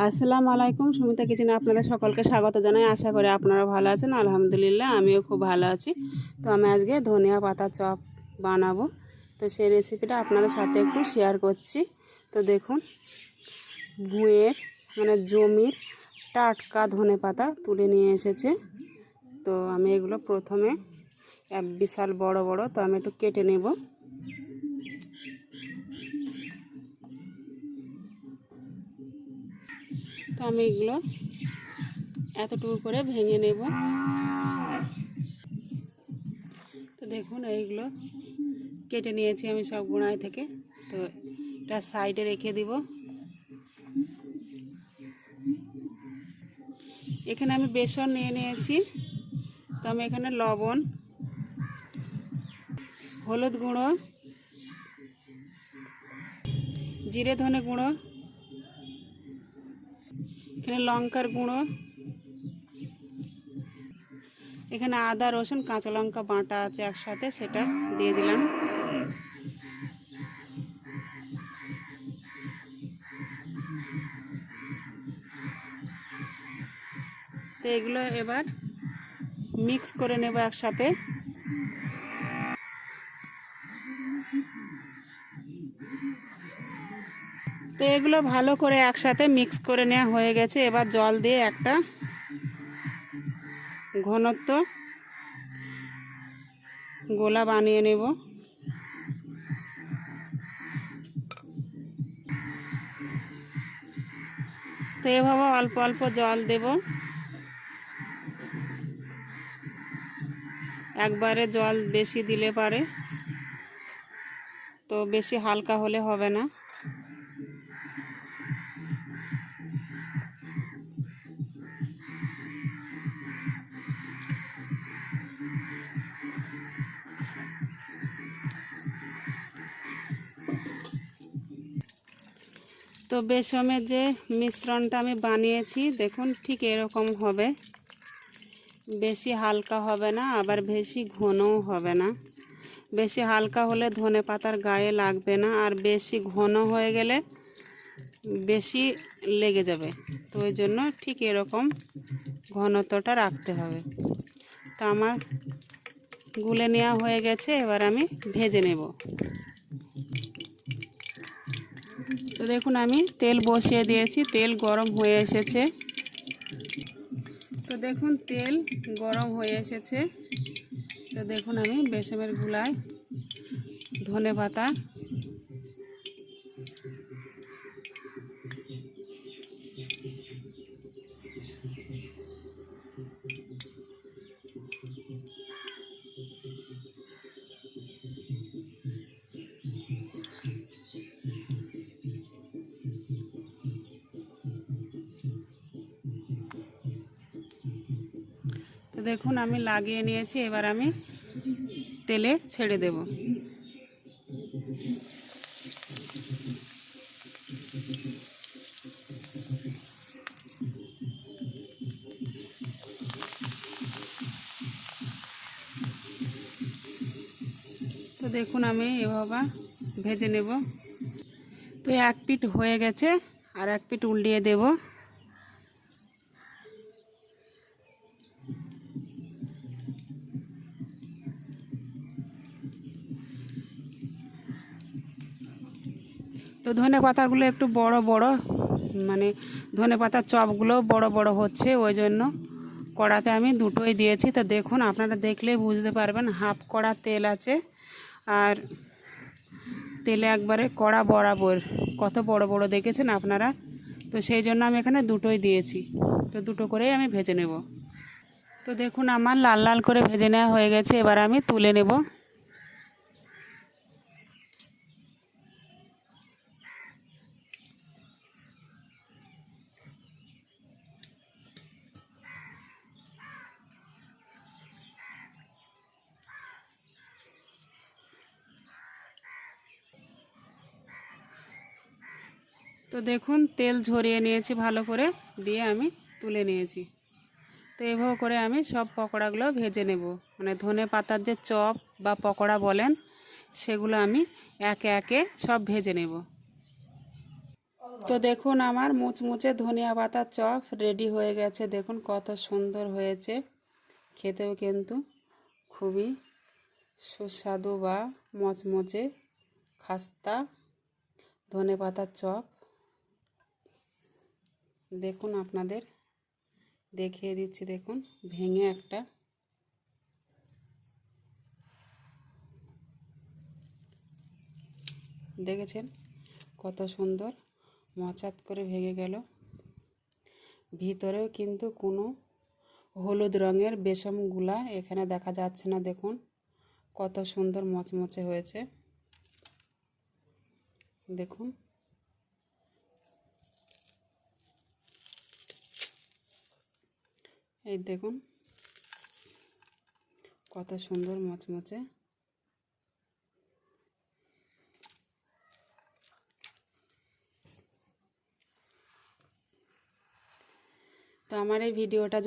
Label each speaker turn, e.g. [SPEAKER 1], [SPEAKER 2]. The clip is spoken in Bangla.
[SPEAKER 1] আসসালামু আলাইকুম, সুমিতা কিচেনে আপনাদের সকলকে স্বাগত জানাই। আশা করি আপনারা ভালো আছেন। আলহামদুলিল্লাহ আমিও খুব ভালো আছি। তো আমি আজকে ধনিয়া পাতা চপ বানাবো, তো সেই রেসিপিটা আপনাদের সাথে একটু শেয়ার করছি। তো দেখুন, ভুঁয়ের জমির টাটকা ধনে পাতা তুলে নিয়ে এসেছে। তো আমি এগুলো প্রথমে বিশাল বড় বড়, তো আমি একটু কেটে নেব। তো আমি এগুলো এতটুকু করে ভেঙে নেব। তো দেখুন, এইগুলো কেটে নিয়েছি আমি সব গোড়ায় থেকে। তো এটা সাইডে রেখে দিব। এখানে আমি বেসন নিয়ে নিয়েছি। তো আমি এখানে লবণ, হলুদ গুঁড়ো, জিরে ধনে গুঁড়ো, এখানে লঙ্কার গুঁড়ো, এখানে আদা রসুন কাঁচা লঙ্কা বাটা আছে একসাথে, সেটা দিয়ে দিলাম। তো এগুলো এবার মিক্স করে নেব একসাথে। তো এগুলো ভালো করে একসাথে মিক্স করে নেওয়া হয়ে গেছে। এবার জল দিয়ে একটা ঘনত্ব গোলা বানিয়ে নেব। তো এভাবে অল্প অল্প জল দেব, একবারে জল বেশি দিলে পারে তো বেশি হালকা হলে হবে না। তো বেসমের যে মিশ্রণটা আমি বানিয়েছি দেখুন ঠিক এরকম হবে, বেশি হালকা হবে না আবার বেশি ঘনও হবে না। বেশি হালকা হলে ধনে পাতার গায়ে লাগবে না, আর বেশি ঘন হয়ে গেলে বেশি লেগে যাবে। তো ওই জন্য ঠিক এরকম ঘনত্বটা রাখতে হবে। তো আমার গুলে নেওয়া হয়ে গেছে, এবার আমি ভেজে নেব। তো দেখুন, আমি তেল বসিয়ে দিয়েছি, তেল গরম হয়ে এসেছে। তো দেখুন, তেল গরম হয়ে এসেছে। তো দেখুন, আমি বেসমের গুলায় ধনে পাতা তো দেখুন আমি লাগিয়ে নিয়েছি, এবার আমি তেলে ছেড়ে দেব। তো দেখুন আমি এভাবে ভেজে নেব। তো এক পিঠ হয়ে গেছে, আর এক পিঠ উল্টিয়ে দেব। তো ধনে পাতাগুলো একটু বড় বড়, ধনে পাতার চপগুলো বড় বড় হচ্ছে, ওই জন্য কড়াতে আমি দুটোই দিয়েছি। তো দেখুন, আপনারা দেখলে বুঝতে পারবেন হাফ কড়া তেল আছে, আর তেলে একবারে কড়া বরাবর কত বড় বড় দেখেছেন আপনারা। তো সেই জন্য আমি এখানে দুটোই দিয়েছি। তো দুটো করেই আমি ভেজে নেব। তো দেখুন আমার লাল লাল করে ভেজে নেওয়া হয়ে গেছে, এবার আমি তুলে নেব। তো দেখুন তেল ঝরিয়ে নিয়েছি ভালো করে, দিয়ে আমি তুলে নিয়েছি। তো এভাবে করে আমি সব পকোড়াগুলো ভেজে নেব। ধনে পাতার যে চপ বা পকোড়া বলেন, সেগুলো আমি একে একে সব ভেজে নেব। তো দেখুন আমার মুচমুচে ধনিয়া পাতার চপ রেডি হয়ে গেছে। দেখুন কত সুন্দর হয়েছে, খেতেও কিন্তু খুবই সুস্বাদু বা মচমচে খাস্তা ধনেপাতার চপ। দেখুন আপনাদের দেখিয়ে দিচ্ছি, দেখুন ভেঙে একটা দেখেছেন কত সুন্দর মচাত করে ভেঙে গেল। ভিতরেও কিন্তু কোনো হলুদ রঙের বেসম গুলা এখানে দেখা যাচ্ছে না। দেখুন কত সুন্দর মচমচে হয়েছে। দেখুন এই দেখুন কত সুন্দর মচমচে। তো আমার এই ভিডিওটা